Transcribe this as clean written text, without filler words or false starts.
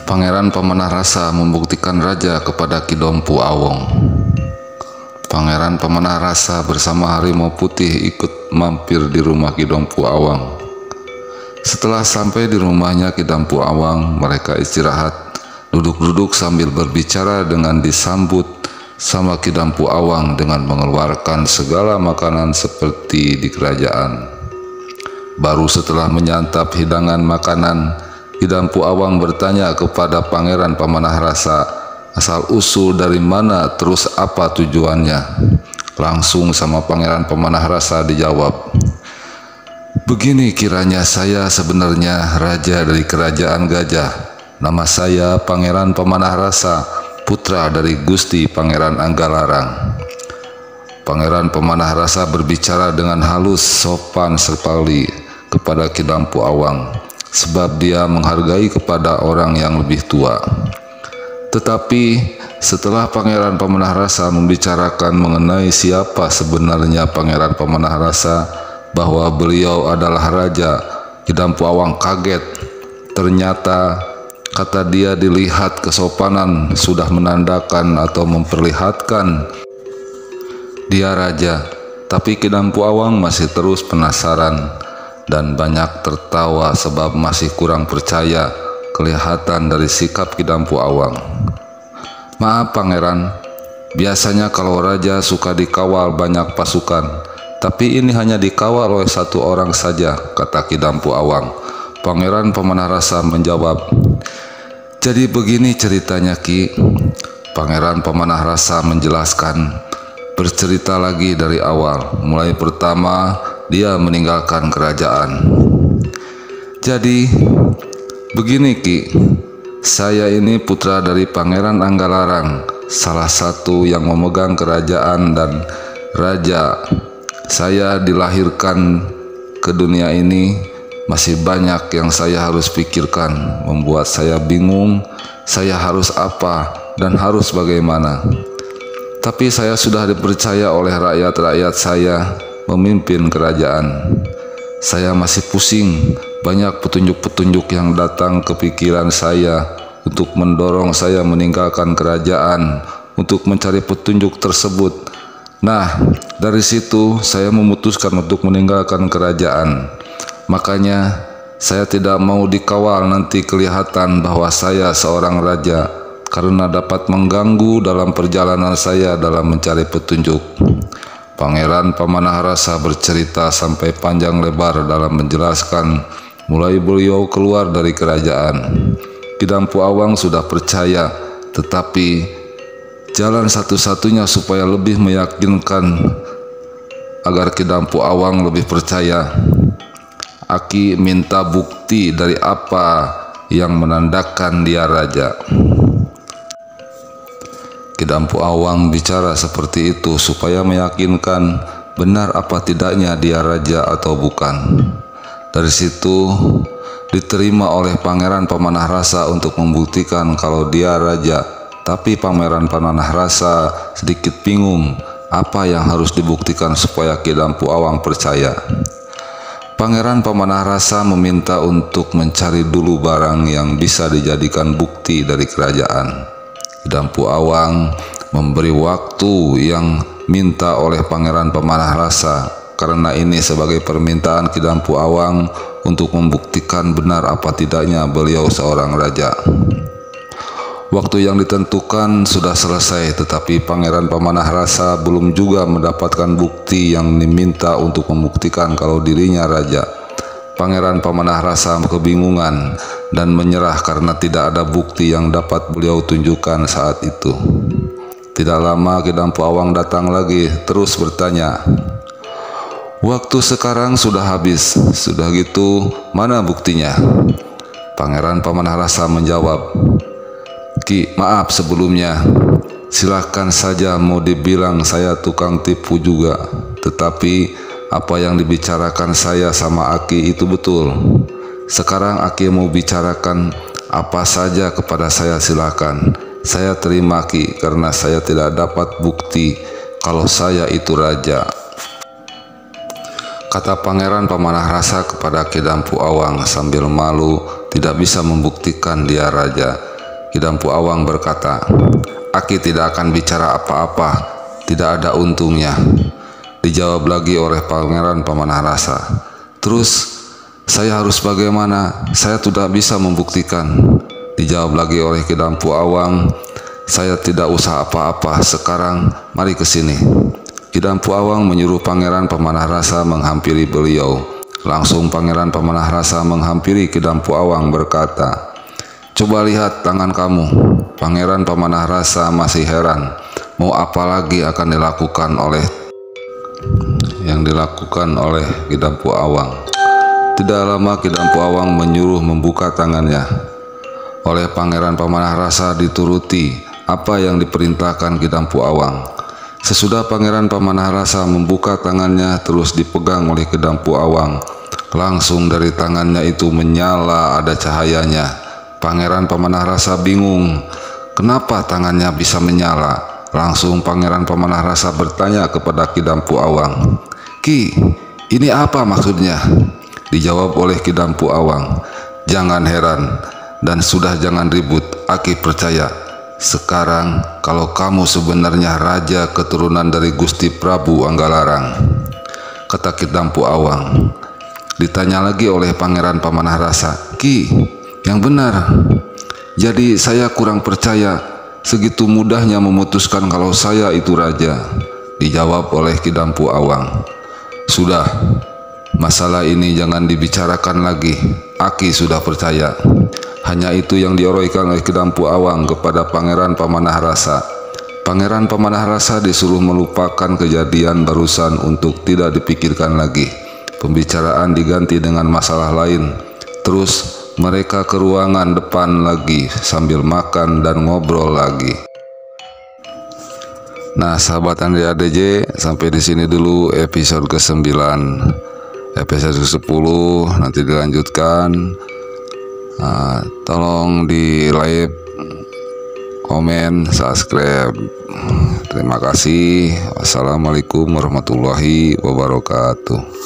Pangeran Pemanah Rasa membuktikan raja kepada Ki Dompu Awong. Pangeran Pemanah Rasa bersama Harimau Putih ikut mampir di rumah Ki Dompu Awang. Setelah sampai di rumahnya Ki Dompu Awang, mereka istirahat, duduk-duduk sambil berbicara dengan disambut sama Ki Dompu Awang dengan mengeluarkan segala makanan seperti di kerajaan. Baru setelah menyantap hidangan makanan, Ki Dompu Awang bertanya kepada Pangeran Pemanah Rasa asal-usul dari mana terus apa tujuannya. Langsung sama Pangeran Pemanah Rasa dijawab, "Begini kiranya, saya sebenarnya raja dari kerajaan Gajah. Nama saya Pangeran Pemanah Rasa, putra dari Gusti Pangeran Anggalarang." Pangeran Pemanah Rasa berbicara dengan halus, sopan sekali kepada Ki Dompu Awang, sebab dia menghargai kepada orang yang lebih tua. Tetapi setelah Pangeran Pemanah Rasa membicarakan mengenai siapa sebenarnya Pangeran Pemanah Rasa, bahwa beliau adalah raja, Ki Dompu Awang kaget. Ternyata kata dia, dilihat kesopanan sudah menandakan atau memperlihatkan dia raja. Tapi Ki Dompu Awang masih terus penasaran dan banyak tertawa sebab masih kurang percaya kelihatan dari sikap Ki Dompu Awang. "Maaf Pangeran, biasanya kalau raja suka dikawal banyak pasukan, tapi ini hanya dikawal oleh satu orang saja," kata Ki Dompu Awang. Pangeran Pemanah Rasa menjawab, "Jadi begini ceritanya Ki." Pangeran Pemanah Rasa menjelaskan, bercerita lagi dari awal, mulai pertama dia meninggalkan kerajaan. "Jadi begini Ki, saya ini putra dari Pangeran Anggalarang, salah satu yang memegang kerajaan dan raja. Saya dilahirkan ke dunia ini, masih banyak yang saya harus pikirkan, membuat saya bingung saya harus apa dan harus bagaimana. Tapi saya sudah dipercaya oleh rakyat-rakyat saya memimpin kerajaan. Saya masih pusing, banyak petunjuk-petunjuk yang datang ke pikiran saya untuk mendorong saya meninggalkan kerajaan untuk mencari petunjuk tersebut. Nah, dari situ saya memutuskan untuk meninggalkan kerajaan. Makanya saya tidak mau dikawal nanti kelihatan bahwa saya seorang raja, karena dapat mengganggu dalam perjalanan saya dalam mencari petunjuk." Pangeran Pemanah Rasa bercerita sampai panjang lebar dalam menjelaskan mulai beliau keluar dari kerajaan. Ki Dompu Awang sudah percaya, tetapi jalan satu-satunya supaya lebih meyakinkan agar Ki Dompu Awang lebih percaya, Aki minta bukti dari apa yang menandakan dia raja. Ki Dompu Awang bicara seperti itu supaya meyakinkan benar apa tidaknya dia raja atau bukan. Dari situ diterima oleh Pangeran Pemanah Rasa untuk membuktikan kalau dia raja. Tapi Pangeran Pemanah Rasa sedikit bingung apa yang harus dibuktikan supaya Ki Dompu Awang percaya. Pangeran Pemanah Rasa meminta untuk mencari dulu barang yang bisa dijadikan bukti dari kerajaan. Ki Dompu Awang memberi waktu yang minta oleh Pangeran Pemanah Rasa, karena ini sebagai permintaan Ki Dompu Awang untuk membuktikan benar apa tidaknya beliau seorang raja. Waktu yang ditentukan sudah selesai, tetapi Pangeran Pemanah Rasa belum juga mendapatkan bukti yang diminta untuk membuktikan kalau dirinya raja. Pangeran Pemanah Rasa kebingungan dan menyerah karena tidak ada bukti yang dapat beliau tunjukkan saat itu. Tidak lama Ki Dompu Awang datang lagi, terus bertanya, "Waktu sekarang sudah habis, sudah gitu mana buktinya?" Pangeran Pemanah Rasa menjawab, "Ki, maaf sebelumnya, silahkan saja mau dibilang saya tukang tipu juga, tetapi apa yang dibicarakan saya sama Aki itu betul. Sekarang Aki mau bicarakan apa saja kepada saya, silakan. Saya terima Ki, karena saya tidak dapat bukti kalau saya itu raja." Kata Pangeran Pemanah Rasa kepada Ki Dompu Awang sambil malu tidak bisa membuktikan dia raja. Dampu Awang berkata, "Aki tidak akan bicara apa-apa, tidak ada untungnya." Dijawab lagi oleh Pangeran Pemanah Rasa, "Terus saya harus bagaimana? Saya tidak bisa membuktikan." Dijawab lagi oleh Dampu Awang, "Saya tidak usah apa-apa, sekarang mari ke sini." Dampu Awang menyuruh Pangeran Pemanah Rasa menghampiri beliau. Langsung Pangeran Pemanah Rasa menghampiri Dampu Awang berkata, "Coba lihat tangan kamu." Pangeran Pemanah Rasa masih heran, mau apa lagi akan dilakukan oleh Dampu Awang. Tidak lama Dampu Awang menyuruh membuka tangannya. Oleh Pangeran Pemanah Rasa dituruti apa yang diperintahkan Dampu Awang. Sesudah Pangeran Pemanah Rasa membuka tangannya terus dipegang oleh Dampu Awang. Langsung dari tangannya itu menyala ada cahayanya. Pangeran Pemanah Rasa bingung, kenapa tangannya bisa menyala? Langsung Pangeran Pemanah Rasa bertanya kepada Dampu Awang, "Ki, ini apa maksudnya?" Dijawab oleh Dampu Awang, "Jangan heran dan sudah jangan ribut, Aki percaya. Sekarang kalau kamu sebenarnya raja keturunan dari Gusti Prabu Anggalarang," kata Dampu Awang. Ditanya lagi oleh Pangeran Pemanah Rasa, "Ki, yang benar. Jadi saya kurang percaya segitu mudahnya memutuskan kalau saya itu raja." Dijawab oleh Dampu Awang, "Sudah, masalah ini jangan dibicarakan lagi. Aki sudah percaya." Hanya itu yang dioroykan oleh Dampu Awang kepada Pangeran Pemanah Rasa. Pangeran Pemanah Rasa disuruh melupakan kejadian barusan untuk tidak dipikirkan lagi. Pembicaraan diganti dengan masalah lain. Terus mereka ke ruangan depan lagi sambil makan dan ngobrol lagi. Nah, sahabat Andri ADJ, sampai di sini dulu episode ke-9. Episode ke-10 nanti dilanjutkan. Tolong di like, komen, subscribe. Terima kasih. Wassalamualaikum warahmatullahi wabarakatuh.